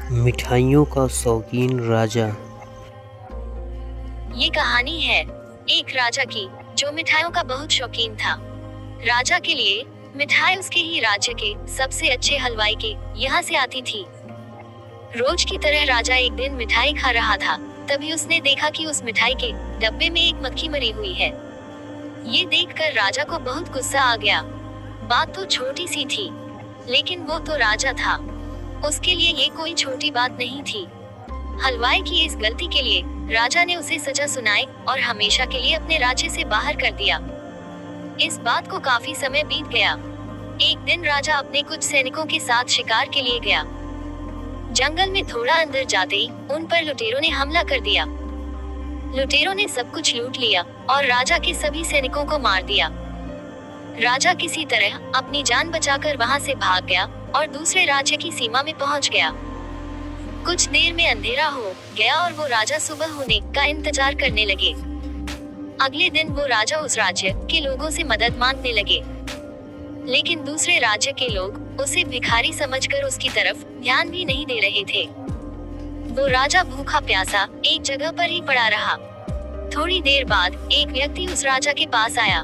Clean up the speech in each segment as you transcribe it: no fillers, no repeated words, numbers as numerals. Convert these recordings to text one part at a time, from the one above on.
मिठाइयों का शौकीन राजा। ये कहानी है एक राजा की जो मिठाइयों का बहुत शौकीन था। राजा के लिए मिठाई उसके ही राज्य के सबसे अच्छे हलवाई के यहाँ से आती थी। रोज की तरह राजा एक दिन मिठाई खा रहा था, तभी उसने देखा कि उस मिठाई के डब्बे में एक मक्खी मरी हुई है। ये देखकर राजा को बहुत गुस्सा आ गया। बात तो छोटी सी थी, लेकिन वो तो राजा था, उसके लिए ये कोई छोटी बात नहीं थी। हलवाई की इस गलती के लिए राजा ने उसे सजा सुनाई और हमेशा के लिए अपने राज्य से बाहर कर दिया। इस बात को काफी समय बीत गया। एक दिन राजा अपने कुछ सैनिकों के साथ शिकार के लिए गया। जंगल में थोड़ा अंदर जाते ही उन पर लुटेरों ने हमला कर दिया। लुटेरों ने सब कुछ लूट लिया और राजा के सभी सैनिकों को मार दिया। राजा किसी तरह अपनी जान बचाकर वहां से भाग गया और दूसरे राज्य की सीमा में पहुंच गया। कुछ देर में अंधेरा हो गया और वो राजा सुबह होने का इंतजार करने लगे। अगले दिन वो राजा उस राज्य के लोगों से मदद मांगने लगे, लेकिन दूसरे राज्य के लोग उसे भिखारी समझकर उसकी तरफ ध्यान भी नहीं दे रहे थे। वो राजा भूखा प्यासा एक जगह पर ही पड़ा रहा। थोड़ी देर बाद एक व्यक्ति उस राजा के पास आया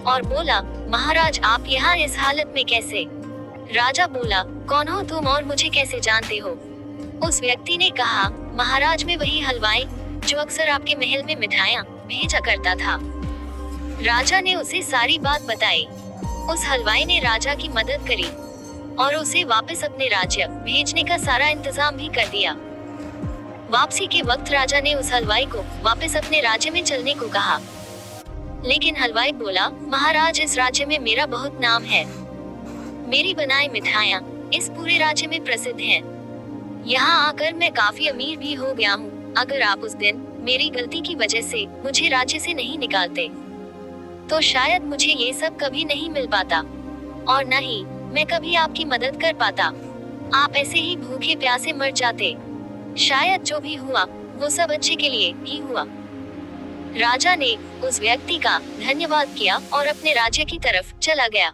और बोला, महाराज आप यहाँ इस हालत में कैसे? राजा बोला, कौन हो तुम और मुझे कैसे जानते हो? उस व्यक्ति ने कहा, महाराज मैं वही हलवाई जो अक्सर आपके महल में मिठाइयाँ भेजा करता था। राजा ने उसे सारी बात बताई। उस हलवाई ने राजा की मदद करी और उसे वापस अपने राज्य भेजने का सारा इंतजाम भी कर दिया। वापसी के वक्त राजा ने उस हलवाई को वापस अपने राज्य में चलने को कहा, लेकिन हलवाई बोला, महाराज इस राज्य में मेरा बहुत नाम है, मेरी बनाई मिठाइयाँ इस पूरे राज्य में प्रसिद्ध हैं। यहाँ आकर मैं काफी अमीर भी हो गया हूँ। अगर आप उस दिन मेरी गलती की वजह से मुझे राज्य से नहीं निकालते, तो शायद मुझे ये सब कभी नहीं मिल पाता और न ही मैं कभी आपकी मदद कर पाता। आप ऐसे ही भूखे प्यासे मर जाते। शायद जो भी हुआ वो सब अच्छे के लिए ही हुआ। राजा ने उस व्यक्ति का धन्यवाद किया और अपने राज्य की तरफ चला गया।